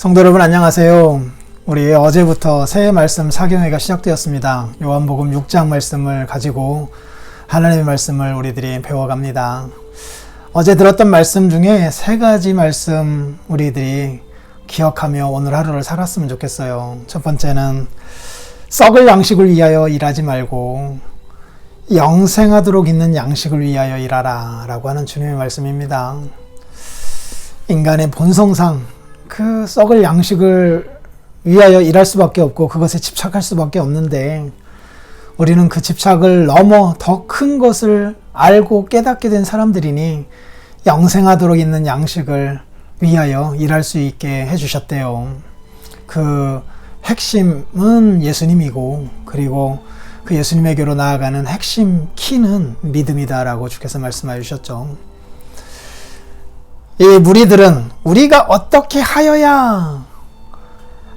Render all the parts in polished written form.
성도 여러분 안녕하세요. 우리 어제부터 새 말씀 사경회가 시작되었습니다. 요한복음 6장 말씀을 가지고 하나님의 말씀을 우리들이 배워갑니다. 어제 들었던 말씀 중에 세 가지 말씀 우리들이 기억하며 오늘 하루를 살았으면 좋겠어요. 첫 번째는 썩을 양식을 위하여 일하지 말고 영생하도록 있는 양식을 위하여 일하라 라고 하는 주님의 말씀입니다. 인간의 본성상 그 썩을 양식을 위하여 일할 수밖에 없고 그것에 집착할 수밖에 없는데 우리는 그 집착을 넘어 더 큰 것을 알고 깨닫게 된 사람들이니 영생하도록 있는 양식을 위하여 일할 수 있게 해주셨대요. 그 핵심은 예수님이고 그리고 그 예수님에게로 나아가는 핵심 키는 믿음이다라고 주께서 말씀해 주셨죠. 이 무리들은 우리가 어떻게 하여야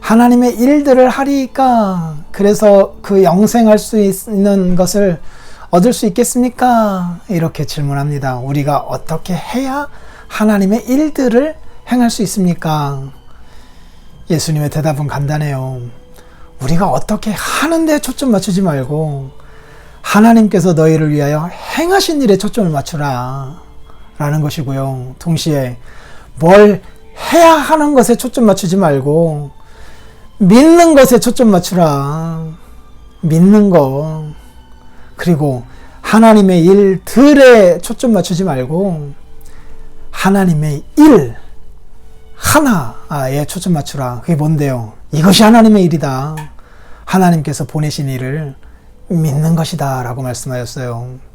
하나님의 일들을 하리까? 그래서 그 영생할 수 있는 것을 얻을 수 있겠습니까? 이렇게 질문합니다. 우리가 어떻게 해야 하나님의 일들을 행할 수 있습니까? 예수님의 대답은 간단해요. 우리가 어떻게 하는데 초점 맞추지 말고 하나님께서 너희를 위하여 행하신 일에 초점을 맞추라 라는 것이고요. 동시에 뭘 해야 하는 것에 초점 맞추지 말고 믿는 것에 초점 맞추라. 믿는 것. 그리고 하나님의 일들에 초점 맞추지 말고 하나님의 일 하나에 초점 맞추라. 그게 뭔데요? 이것이 하나님의 일이다. 하나님께서 보내신 일을 믿는 것이다 라고 말씀하셨어요.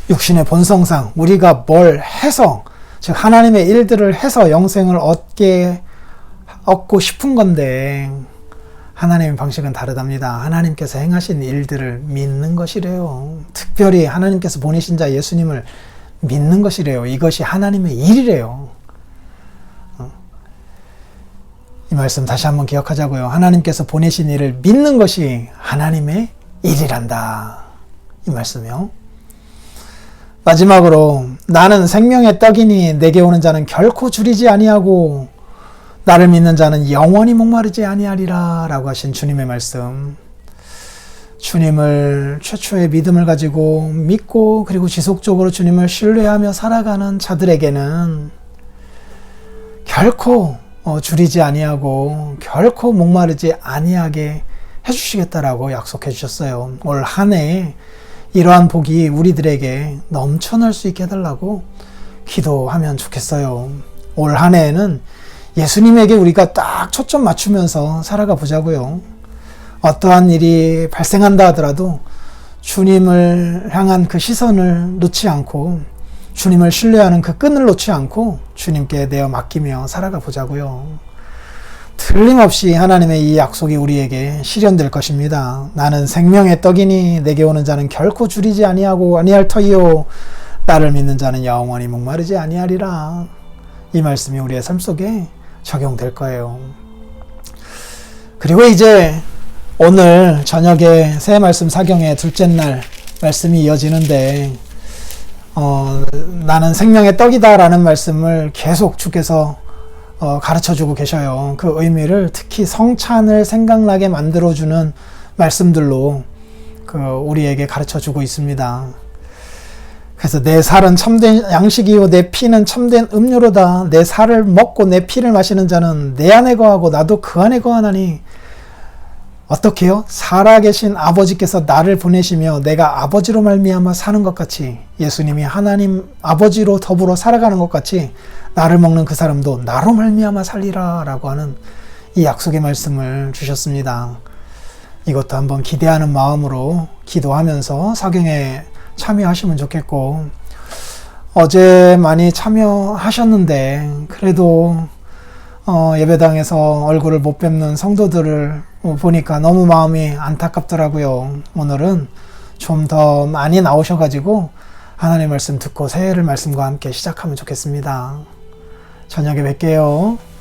육신의 본성상 우리가 뭘 해서 즉 하나님의 일들을 해서 영생을 얻고 싶은 건데 하나님의 방식은 다르답니다. 하나님께서 행하신 일들을 믿는 것이래요. 특별히 하나님께서 보내신 자 예수님을 믿는 것이래요. 이것이 하나님의 일이래요. 이 말씀 다시 한번 기억하자고요. 하나님께서 보내신 일을 믿는 것이 하나님의 일이란다. 이 말씀이요. 마지막으로 나는 생명의 떡이니 내게 오는 자는 결코 줄이지 아니하고 나를 믿는 자는 영원히 목마르지 아니하리라 라고 하신 주님의 말씀. 주님을 최초의 믿음을 가지고 믿고 그리고 지속적으로 주님을 신뢰하며 살아가는 자들에게는 결코 줄이지 아니하고 결코 목마르지 아니하게 해주시겠다라고 약속해 주셨어요. 올 한 해 이러한 복이 우리들에게 넘쳐날 수 있게 해달라고 기도하면 좋겠어요. 올 한 해에는 예수님에게 우리가 딱 초점 맞추면서 살아가 보자고요. 어떠한 일이 발생한다 하더라도 주님을 향한 그 시선을 놓지 않고 주님을 신뢰하는 그 끈을 놓지 않고 주님께 내어 맡기며 살아가 보자고요. 틀림없이 하나님의 이 약속이 우리에게 실현될 것입니다. 나는 생명의 떡이니 내게 오는 자는 결코 줄이지 아니할 터이요 나를 믿는 자는 영원히 목마르지 아니하리라. 이 말씀이 우리의 삶 속에 적용될 거예요. 그리고 이제 오늘 저녁에 새 말씀 사경의 둘째 날 말씀이 이어지는데 나는 생명의 떡이다 라는 말씀을 계속 주께서 가르쳐주고 계셔요. 그 의미를 특히 성찬을 생각나게 만들어주는 말씀들로 우리에게 가르쳐주고 있습니다. 그래서 내 살은 참된 양식이요 내 피는 참된 음료로다. 내 살을 먹고 내 피를 마시는 자는 내 안에 거하고 나도 그 안에 거하나니 어떻게요? 살아계신 아버지께서 나를 보내시며 내가 아버지로 말미암아 사는 것 같이 예수님이 하나님 아버지로 더불어 살아가는 것 같이 나를 먹는 그 사람도 나로 말미암아 살리라 라고 하는 이 약속의 말씀을 주셨습니다. 이것도 한번 기대하는 마음으로 기도하면서 사경에 참여하시면 좋겠고 어제 많이 참여하셨는데 그래도 예배당에서 얼굴을 못 뵙는 성도들을 보니까 너무 마음이 안타깝더라고요. 오늘은 좀 더 많이 나오셔가지고 하나님의 말씀 듣고 새해를 말씀과 함께 시작하면 좋겠습니다. 저녁에 뵐게요.